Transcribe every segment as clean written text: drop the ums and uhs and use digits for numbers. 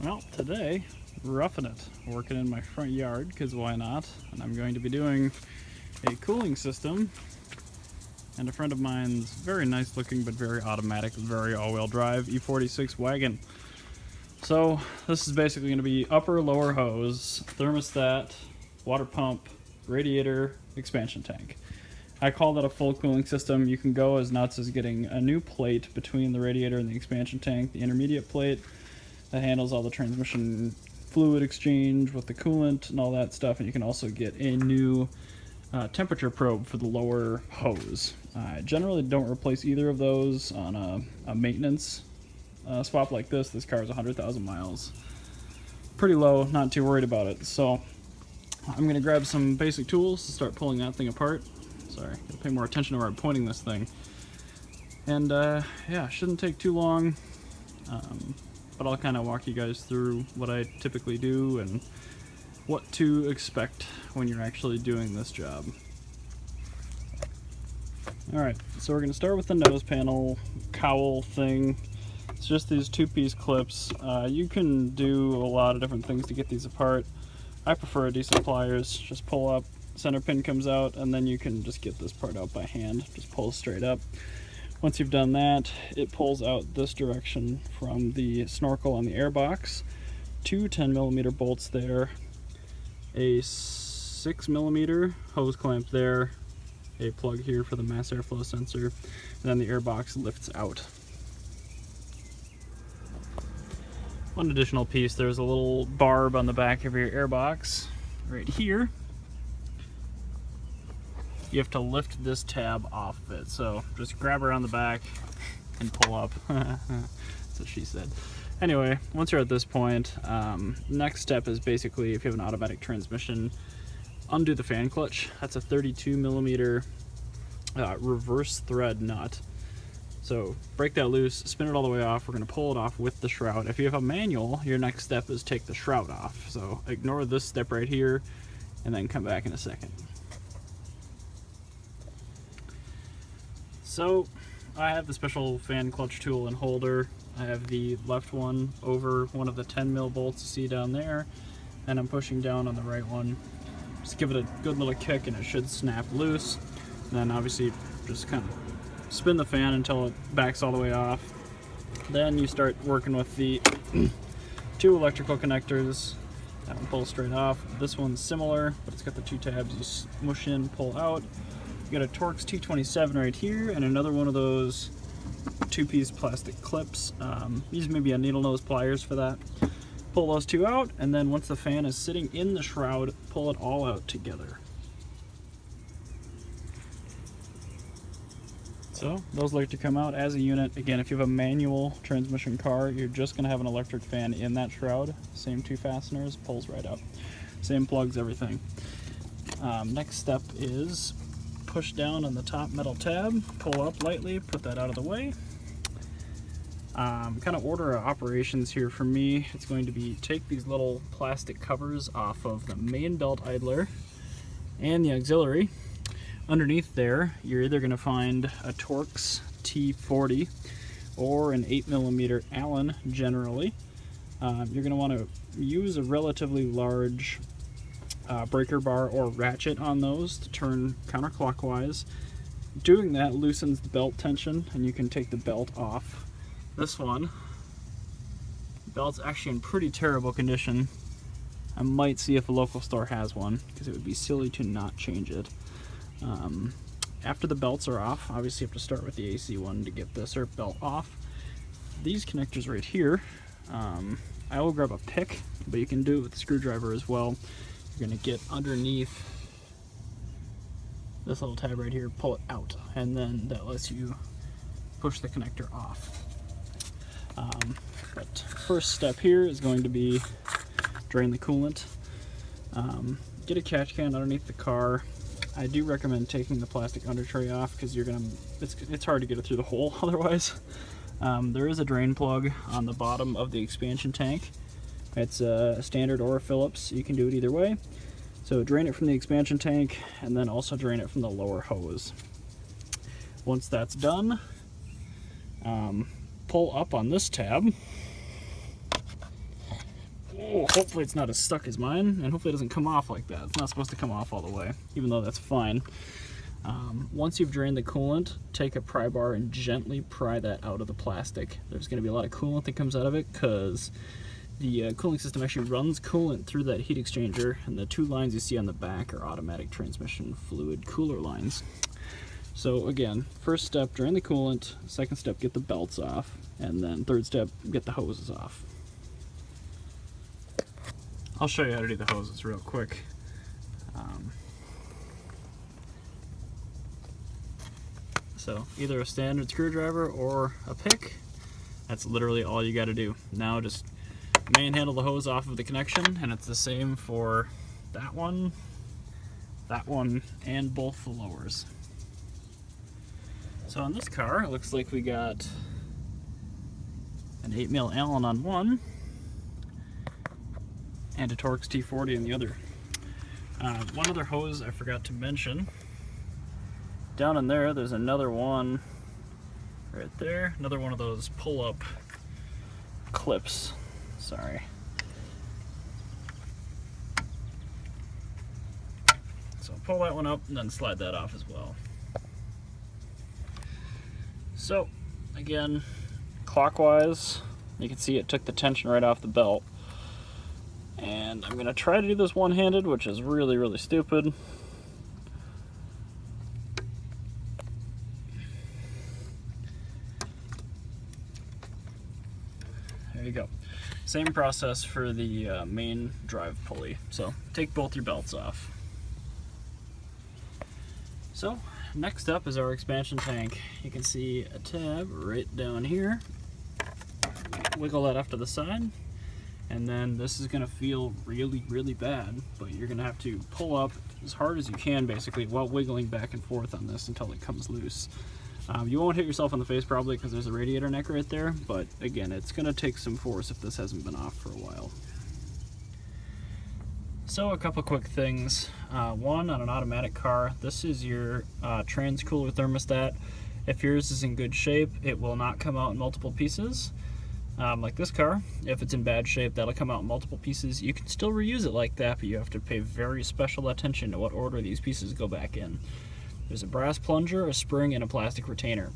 Well, today, roughing it, working in my front yard, because why not? And I'm going to be doing a cooling system and a friend of mine's very nice looking but very automatic, very all-wheel drive E46 wagon. So this is basically going to be upper, lower hose, thermostat, water pump, radiator, expansion tank. I call that a full cooling system. You can go as nuts as getting a new plate between the radiator and the expansion tank, the intermediate plate that handles all the transmission fluid exchange with the coolant and all that stuff, and you can also get a new temperature probe for the lower hose. I generally don't replace either of those on a maintenance swap like this. This car is 100,000 miles. Pretty low, not too worried about it. So I'm going to grab some basic tools to start pulling that thing apart. Sorry, gotta pay more attention to where I'm pointing this thing. And yeah, shouldn't take too long. But I'll kind of walk you guys through what I typically do and what to expect when you're actually doing this job. Alright, so we're going to start with the nose panel cowl thing. It's just these two-piece clips. You can do a lot of different things to get these apart. I prefer decent pliers. Just pull up, center pin comes out, and then you can just get this part out by hand. Just pull straight up. Once you've done that, it pulls out this direction from the snorkel on the airbox. Two 10mm bolts there, a 6mm hose clamp there, a plug here for the mass airflow sensor, and then the airbox lifts out. One additional piece, there's a little barb on the back of your airbox right here. You have to lift this tab off of it, so just grab her on the back and pull up. That's what she said. Anyway, once you're at this point, next step is basically, if you have an automatic transmission, undo the fan clutch. That's a 32mm reverse thread nut. So break that loose, spin it all the way off. We're going to pull it off with the shroud. If you have a manual, your next step is take the shroud off. So ignore this step right here and then come back in a second. So I have the special fan clutch tool and holder. I have the left one over one of the 10mm bolts you see down there, and I'm pushing down on the right one. Just give it a good little kick and it should snap loose. And then obviously just kind of spin the fan until it backs all the way off. Then you start working with the two electrical connectors. That one pulls straight off. This one's similar, but it's got the two tabs you smush in, pull out. You got a Torx T27 right here, and another one of those two-piece plastic clips. Use maybe a needle nose pliers for that. Pull those two out, and then once the fan is sitting in the shroud, pull it all out together. So those like to come out as a unit. Again, if you have a manual transmission car, you're just going to have an electric fan in that shroud. Same two fasteners, pulls right up. Same plugs, everything. Next step is push down on the top metal tab, pull up lightly, put that out of the way. Kind of order of operations here for me, it's going to be take these little plastic covers off of the main belt idler and the auxiliary. Underneath there, you're either going to find a Torx T40 or an 8mm Allen generally. You're going to want to use a relatively large breaker bar or ratchet on those to turn counterclockwise. Doing that loosens the belt tension and you can take the belt off. This one, the belt's actually in pretty terrible condition. I might see if a local store has one because it would be silly to not change it. After the belts are off, obviously you have to start with the AC one to get this belt off. These connectors right here, I will grab a pick, but you can do it with a screwdriver as well. You're going to get underneath this little tab right here, pull it out, and then that lets you push the connector off. But first step here is going to be drain the coolant. Get a catch can underneath the car. I do recommend taking the plastic under tray off because it's hard to get it through the hole otherwise. There is a drain plug on the bottom of the expansion tank. It's a standard or a Phillips. You can do it either way. So drain it from the expansion tank and then also drain it from the lower hose. Once that's done, pull up on this tab Oh, hopefully it's not as stuck as mine, and hopefully it doesn't come off like that. It's not supposed to come off all the way, even though that's fine. Once you've drained the coolant, take a pry bar and gently pry that out of the plastic. There's going to be a lot of coolant that comes out of it because the cooling system actually runs coolant through that heat exchanger, and the 2 lines you see on the back are automatic transmission fluid cooler lines. So again, first step, drain the coolant. Second step, get the belts off. And then third step, get the hoses off. I'll show you how to do the hoses real quick. So either a standard screwdriver or a pick. That's literally all you got to do. Now just manhandle the hose off of the connection, and it's the same for that one, and both the lowers. So on this car, it looks like we got an 8mm Allen on one and a Torx T40 on the other. One other hose I forgot to mention. Down in there, there's another one right there. Another one of those pull-up clips. Sorry. So pull that one up and then slide that off as well. So again, clockwise, you can see it took the tension right off the belt. And I'm gonna try to do this one-handed, which is really, really stupid. There you go. Same process for the main drive pulley. So take both your belts off. So next up is our expansion tank. You can see a tab right down here. Wiggle that off to the side. And then this is going to feel really, really bad, but you're going to have to pull up as hard as you can, basically, while wiggling back and forth on this until it comes loose. You won't hit yourself in the face probably because there's a radiator neck right there, but again, it's going to take some force if this hasn't been off for a while. So a couple quick things. One, on an automatic car, this is your trans cooler thermostat. If yours is in good shape, it will not come out in multiple pieces. Like this car, if it's in bad shape, that'll come out in multiple pieces. You can still reuse it like that, but you have to pay very special attention to what order these pieces go back in. There's a brass plunger, a spring, and a plastic retainer.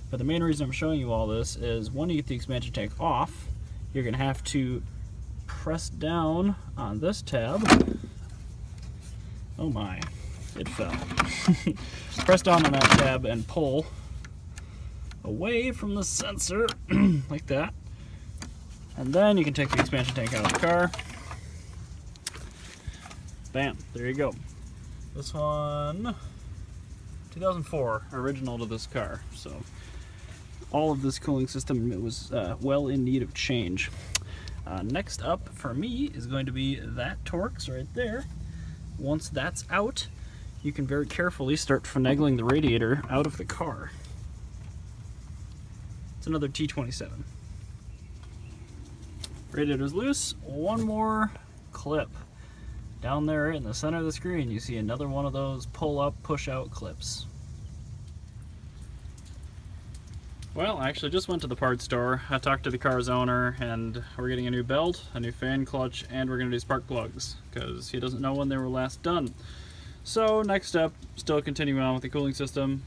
But the main reason I'm showing you all this is when you get the expansion tank off, you're going to have to press down on this tab. Oh my, it fell. Press down on that tab and pull away from the sensor like that. And then you can take the expansion tank out of the car. Bam, there you go. This one, 2004, original to this car. So all of this cooling system, it was well in need of change. Next up for me is going to be that Torx right there. Once that's out, you can very carefully start finagling the radiator out of the car. It's another T27. Radiator's loose. One more clip. Down there in the center of the screen, you see another one of those pull-up, push-out clips. Well, I actually just went to the parts store. I talked to the car's owner, and we're getting a new belt, a new fan clutch, and we're going to do spark plugs, because he doesn't know when they were last done. So next step, still continuing on with the cooling system,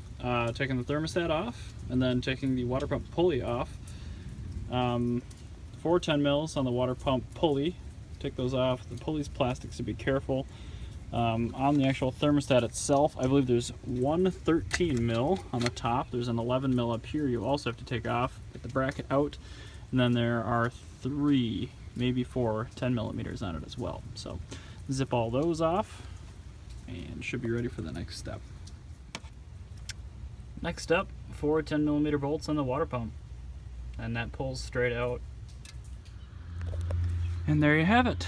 taking the thermostat off, and then taking the water pump pulley off. 4 10mm on the water pump pulley. Take those off. The pulley's plastic, so be careful. On the actual thermostat itself, I believe there's one 13mm on the top. There's an 11mm up here you also have to take off. Get the bracket out. And then there are 3, maybe 4 10mm on it as well. So zip all those off and should be ready for the next step. Next up, 4 10mm bolts on the water pump. And that pulls straight out. And there you have it,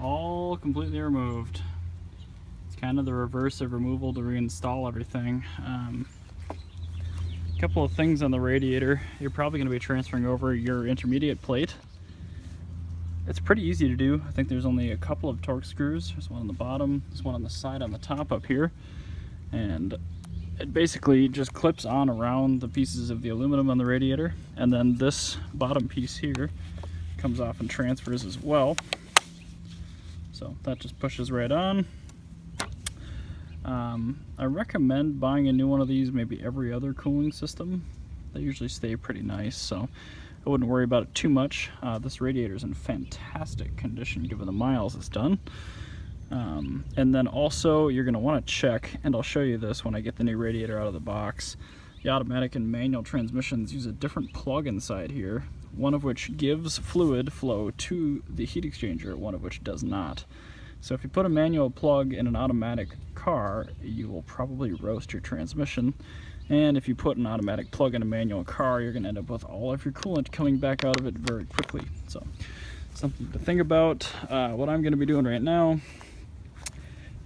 all completely removed. It's kind of the reverse of removal to reinstall everything. A couple of things on the radiator. You're probably going to be transferring over your intermediate plate. It's pretty easy to do. I think there's only a couple of Torx screws. There's one on the bottom, there's one on the side on the top up here. And it basically just clips on around the pieces of the aluminum on the radiator. And then this bottom piece here comes off and transfers as well. So that just pushes right on. I recommend buying a new one of these maybe every other cooling system. They usually stay pretty nice, so I wouldn't worry about it too much. This radiator is in fantastic condition given the miles it's done. And then also you're going to want to check, and I'll show you this when I get the new radiator out of the box. The automatic and manual transmissions use a different plug inside here, one of which gives fluid flow to the heat exchanger, one of which does not. So if you put a manual plug in an automatic car, you will probably roast your transmission. And if you put an automatic plug in a manual car, you're going to end up with all of your coolant coming back out of it very quickly. So something to think about. What I'm going to be doing right now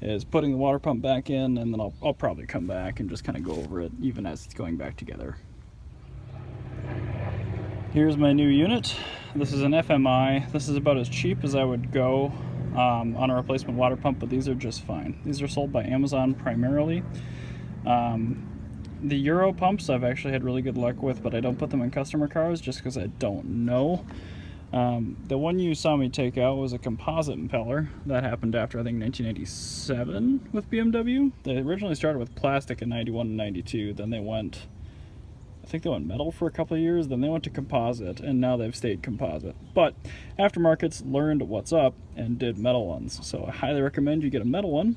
is putting the water pump back in, and then I'll probably come back and just kind of go over it even as it's going back together. Here's my new unit. This is an FMI. This is about as cheap as I would go on a replacement water pump, but these are just fine. These are sold by Amazon primarily. The Euro pumps I've actually had really good luck with, but I don't put them in customer cars just because I don't know. The one you saw me take out was a composite impeller. That happened after, I think, 1987 with BMW. They originally started with plastic in 91 and 92, then they went, I think they went metal for a couple of years, then they went to composite, and now they've stayed composite. But aftermarket's learned what's up and did metal ones, so I highly recommend you get a metal one.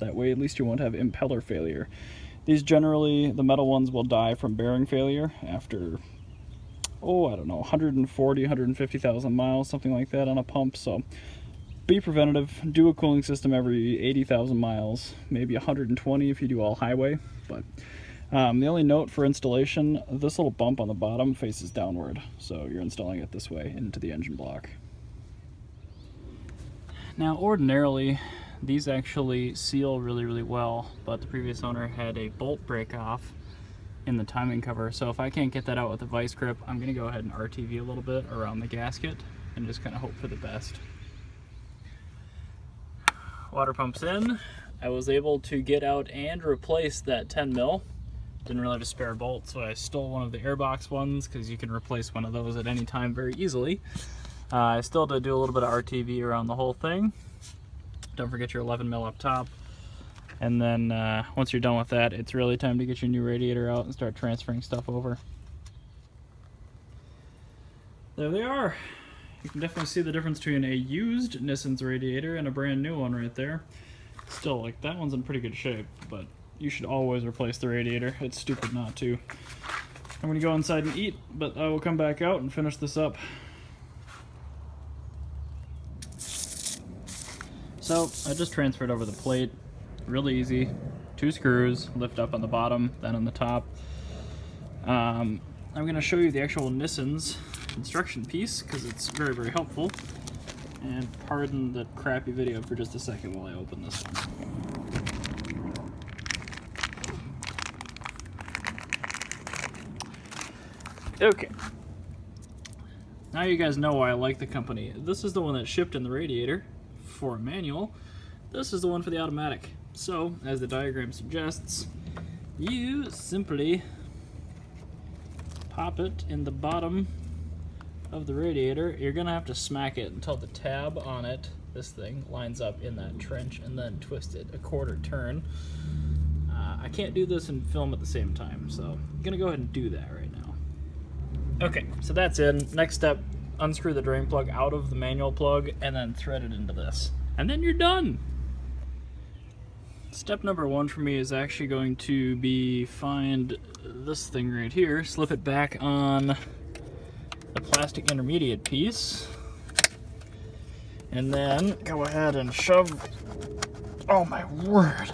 That way at least you won't have impeller failure. These generally, the metal ones will die from bearing failure after, I don't know, 140, 150,000 miles, something like that on a pump. So be preventative. Do a cooling system every 80,000 miles, maybe 120 if you do all highway. But the only note for installation, this little bump on the bottom faces downward. So you're installing it this way into the engine block. Now ordinarily, these actually seal really, really well, but the previous owner had a bolt break off in the timing cover, so if I can't get that out with a vice grip, I'm going to go ahead and RTV a little bit around the gasket and just kind of hope for the best. Water pump's in. I was able to get out and replace that 10 mil. Didn't really have a spare bolt, so I stole one of the airbox ones because you can replace one of those at any time very easily. I still had to do a little bit of RTV around the whole thing. Don't forget your 11 mil up top. And then once you're done with that, it's really time to get your new radiator out and start transferring stuff over. There they are. You can definitely see the difference between a used Nissens radiator and a brand new one right there. Still, like, that one's in pretty good shape, but you should always replace the radiator. It's stupid not to. I'm gonna go inside and eat, but I will come back out and finish this up. So I just transferred over the plate, really easy. 2 screws, lift up on the bottom, then on the top. I'm going to show you the actual Nissens instruction piece because it's very, very helpful. And pardon the crappy video for just a second while I open this one. Okay. Now you guys know why I like the company. This is the one that shipped in the radiator for a manual. This is the one for the automatic. So, as the diagram suggests, you simply pop it in the bottom of the radiator. You're gonna have to smack it until the tab on it, this thing, lines up in that trench, and then twist it a quarter turn. I can't do this and film at the same time, so I'm gonna go ahead and do that right now. Okay, so that's in. Next step, unscrew the drain plug out of the manual plug and then thread it into this. And then you're done! Step number 1 for me is actually going to be find this thing right here, slip it back on the plastic intermediate piece, and then go ahead and shove, oh my word,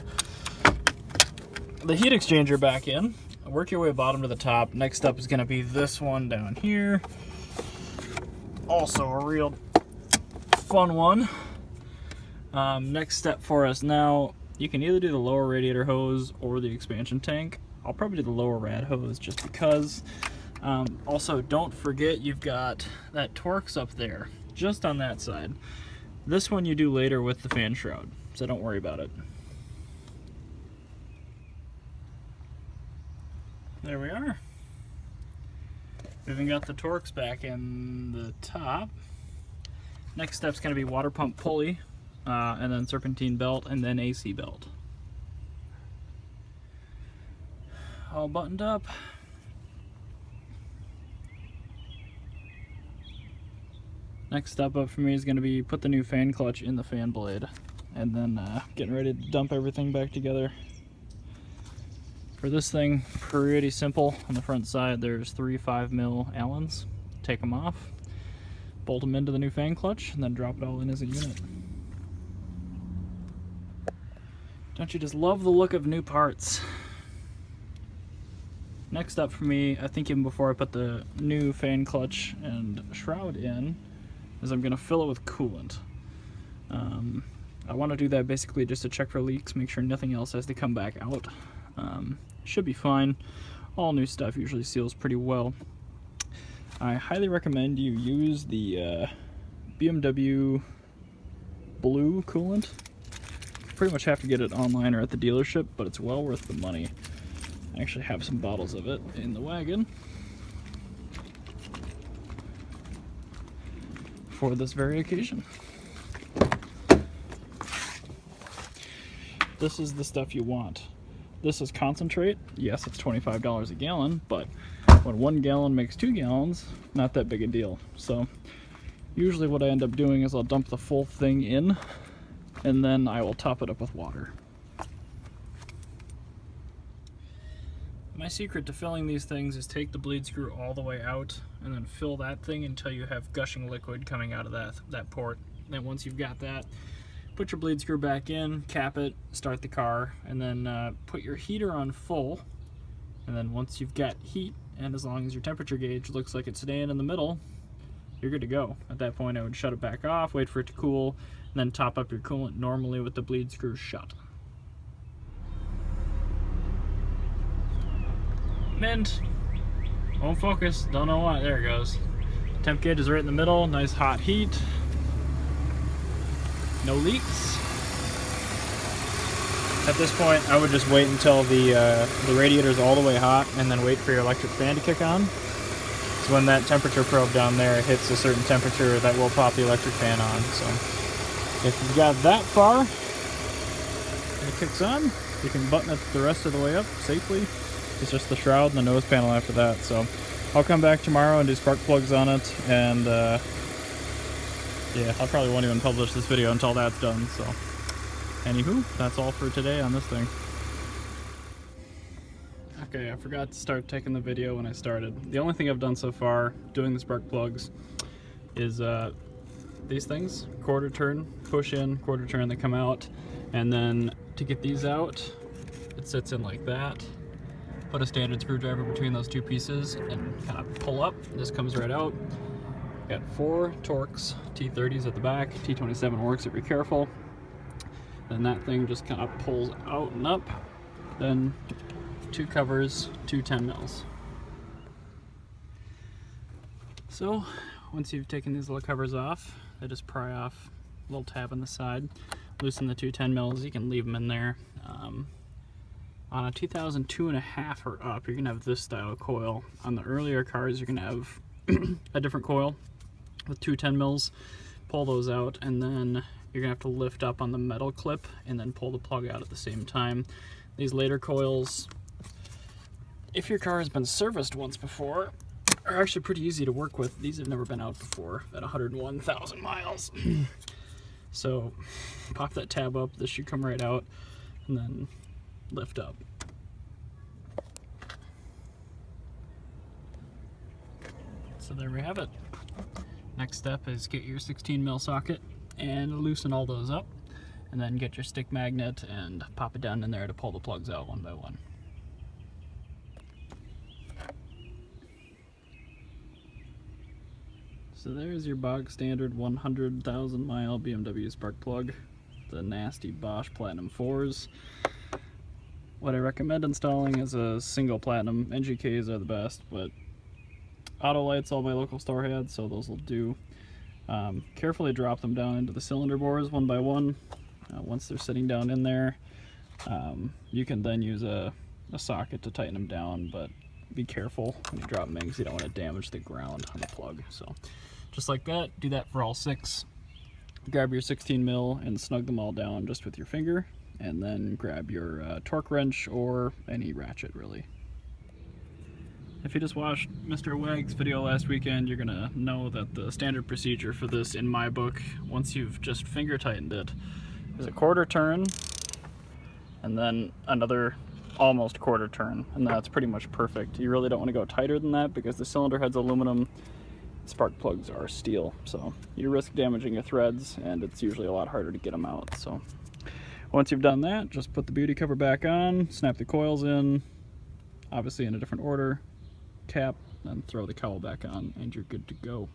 the heat exchanger back in. Work your way bottom to the top. Next up is going to be this one down here. Also a real fun one. Next step for us now, you can either do the lower radiator hose or the expansion tank. I'll probably do the lower rad hose just because. Also, don't forget you've got that Torx up there, just on that side. This one you do later with the fan shroud, so don't worry about it. There we are. We even got the Torx back in the top. Next step's going to be water pump pulley, and then serpentine belt, and then AC belt. All buttoned up. Next step up for me is going to be put the new fan clutch in the fan blade, and then getting ready to dump everything back together. For this thing, pretty simple. On the front side there's 3 5mm Allens. Take them off, bolt them into the new fan clutch, and then drop it all in as a unit. Don't you just love the look of new parts? Next up for me, I think even before I put the new fan clutch and shroud in, is I'm going to fill it with coolant. I want to do that basically just to check for leaks, make sure nothing else has to come back out. Should be fine. All new stuff usually seals pretty well. I highly recommend you use the BMW blue coolant. You pretty much have to get it online or at the dealership, but it's well worth the money. I actually have some bottles of it in the wagon for this very occasion. This is the stuff you want. This is concentrate. Yes, it's $25 a gallon, but when 1 gallon makes 2 gallons, not that big a deal. So usually what I end up doing is I'll dump the full thing in, and then I will top it up with water. My secret to filling these things is take the bleed screw all the way out and then fill that thing until you have gushing liquid coming out of that port. Then once you've got that, put your bleed screw back in, cap it, start the car, and then put your heater on full. And then once you've got heat, and as long as your temperature gauge looks like it's staying in the middle, you're good to go. At that point I would shut it back off, wait for it to cool, and then top up your coolant normally with the bleed screw shut. Mint. Won't focus, don't know why. There it goes. Temp gauge is right in the middle, nice hot heat. No leaks. At this point, I would just wait until the radiator is all the way hot and then wait for your electric fan to kick on. So when that temperature probe down there hits a certain temperature, that will pop the electric fan on. So if you've got that far, and it kicks on, you can button it the rest of the way up safely. It's just the shroud and the nose panel after that. So I'll come back tomorrow and do spark plugs on it, and yeah, I probably won't even publish this video until that's done. So anywho, that's all for today on this thing. Okay, I forgot to start taking the video when I started. The only thing I've done so far doing the spark plugs is these things, quarter turn, push in, quarter turn, they come out, and then to get these out, it sits in like that. Put a standard screwdriver between those two pieces and kind of pull up. This comes right out. Got 4 Torx T30s at the back. T27 works if you're careful. Then that thing just kind of pulls out and up. Then 2 covers, 2 10mm. So once you've taken these little covers off, they just pry off a little tab on the side. Loosen the 2 10mm, you can leave them in there. On a 2002 1/2 or up, you're gonna have this style of coil. On the earlier cars, you're gonna have a different coil with 2 10mm. Pull those out, and then you're gonna have to lift up on the metal clip and then pull the plug out at the same time. These later coils, if your car has been serviced once before, are actually pretty easy to work with. These have never been out before at 101,000 miles. So pop that tab up, this should come right out, and then lift up. So there we have it. Next step is get your 16mm socket and loosen all those up, and then get your stick magnet and pop it down in there to pull the plugs out one by one. So there's your bog standard 100,000 mile BMW spark plug, the nasty Bosch Platinum 4s. What I recommend installing is a single platinum. NGKs are the best, but autolites all my local store had, so those will do. Carefully drop them down into the cylinder bores one by one. Once they're sitting down in there, you can then use a socket to tighten them down, but be careful when you drop them in because you don't want to damage the ground on the plug. So just like that, do that for all 6. Grab your 16 mil and snug them all down just with your finger, and then grab your torque wrench or any ratchet really. If you just watched Mr. Wag's video last weekend, you're gonna know that the standard procedure for this in my book, once you've just finger tightened it, is a quarter turn and then another almost quarter turn, and that's pretty much perfect. You really don't want to go tighter than that because the cylinder head's aluminum, spark plugs are steel, so you risk damaging your threads, and it's usually a lot harder to get them out. So once you've done that, just put the beauty cover back on, snap the coils in, obviously in a different order, cap, then throw the cowl back on, and you're good to go.